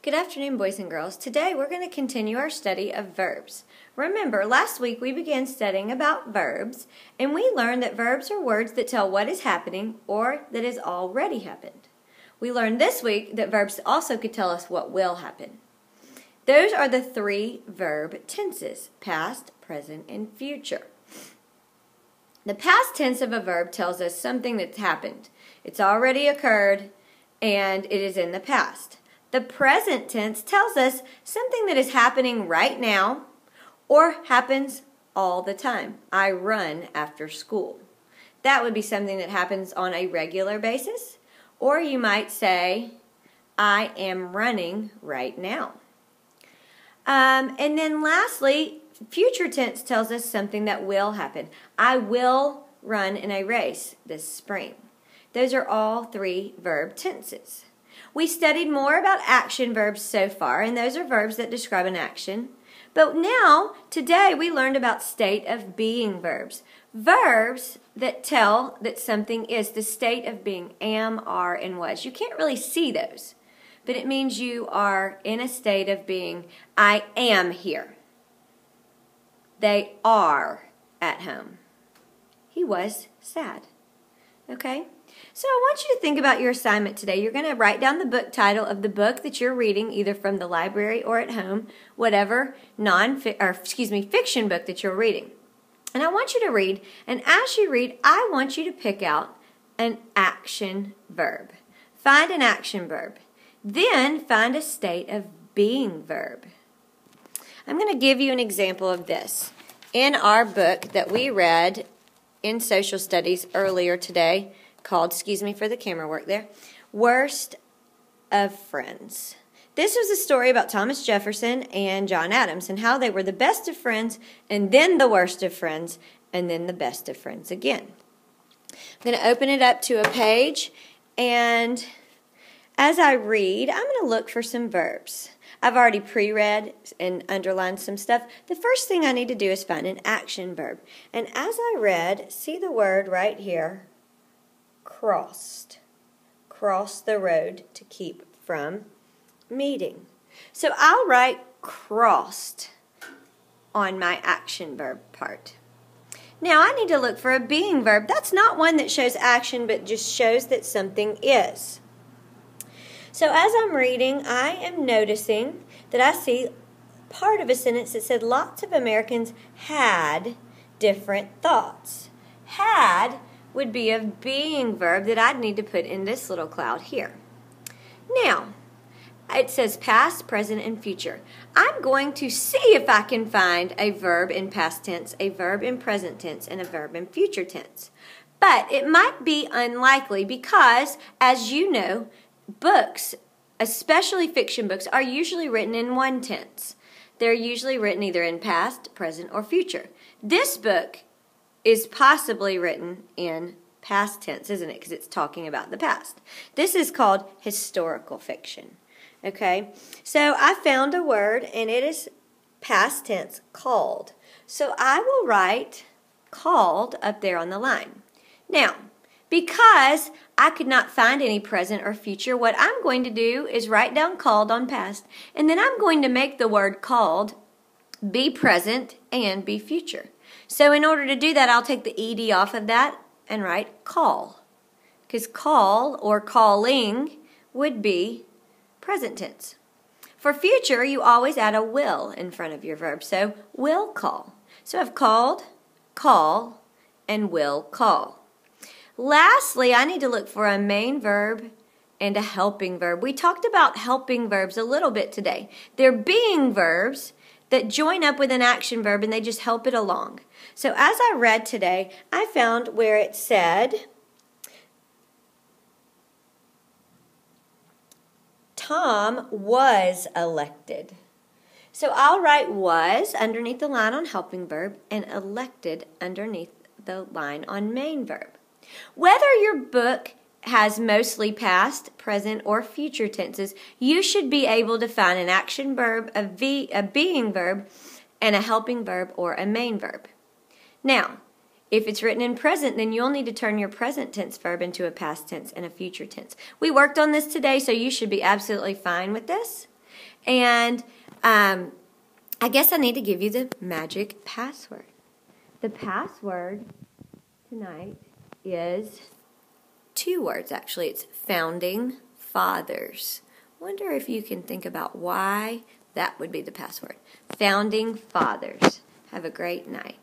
Good afternoon, boys and girls. Today we're going to continue our study of verbs. Remember, last week we began studying about verbs, and we learned that verbs are words that tell what is happening or that has already happened. We learned this week that verbs also could tell us what will happen. Those are the three verb tenses: past, present, and future. The past tense of a verb tells us something that's happened. It's already occurred, and it is in the past. The present tense tells us something that is happening right now or happens all the time. I run after school. That would be something that happens on a regular basis. Or you might say, I am running right now. And then lastly, future tense tells us something that will happen. I will run in a race this spring. Those are all three verb tenses. We studied more about action verbs so far, and those are verbs that describe an action. But now, today, we learned about state of being verbs. Verbs that tell that something is the state of being: am, are, and was. You can't really see those, but it means you are in a state of being. I am here. They are at home. He was sad. Okay? So I want you to think about your assignment today. You're going to write down the book title of the book that you're reading, either from the library or at home, whatever fiction book that you're reading. And I want you to read, and as you read, I want you to pick out an action verb. Find an action verb. Then find a state of being verb. I'm going to give you an example of this. In our book that we read in social studies earlier today, called, excuse me for the camera work there, Worst of Friends. This was a story about Thomas Jefferson and John Adams and how they were the best of friends and then the worst of friends and then the best of friends again. I'm going to open it up to a page, and as I read, I'm going to look for some verbs. I've already pre-read and underlined some stuff. The first thing I need to do is find an action verb. And as I read, see the word right here, crossed. Cross the road to keep from meeting. So I'll write crossed on my action verb part. Now I need to look for a being verb. That's not one that shows action, but just shows that something is. So as I'm reading, I am noticing that I see part of a sentence that said lots of Americans had different thoughts. Had would be a being verb that I'd need to put in this little cloud here. Now, it says past, present, and future. I'm going to see if I can find a verb in past tense, a verb in present tense, and a verb in future tense. But it might be unlikely because, as you know, books, especially fiction books, are usually written in one tense. They're usually written either in past, present, or future. This book is possibly written in past tense, isn't it? Because it's talking about the past. This is called historical fiction. Okay? So I found a word, and it is past tense, called. So I will write called up there on the line. Now, because I could not find any present or future, what I'm going to do is write down called on past, and then I'm going to make the word called be present and be future. So in order to do that, I'll take the ed off of that and write call. Because call or calling would be present tense. For future, you always add a will in front of your verb. So will call. So I've called, call, and will call. Lastly, I need to look for a main verb and a helping verb. We talked about helping verbs a little bit today. They're being verbs that join up with an action verb and they just help it along. So as I read today, I found where it said, Tom was elected. So I'll write was underneath the line on helping verb and elected underneath the line on main verb. Whether your book has mostly past, present, or future tenses, you should be able to find an action verb, a being verb, and a helping verb or a main verb. Now, if it's written in present, then you'll need to turn your present tense verb into a past tense and a future tense. We worked on this today, so you should be absolutely fine with this. And I guess I need to give you the magic password. The password tonight is 2 words, actually. It's founding fathers. Wonder if you can think about why that would be the password. Founding fathers. Have a great night.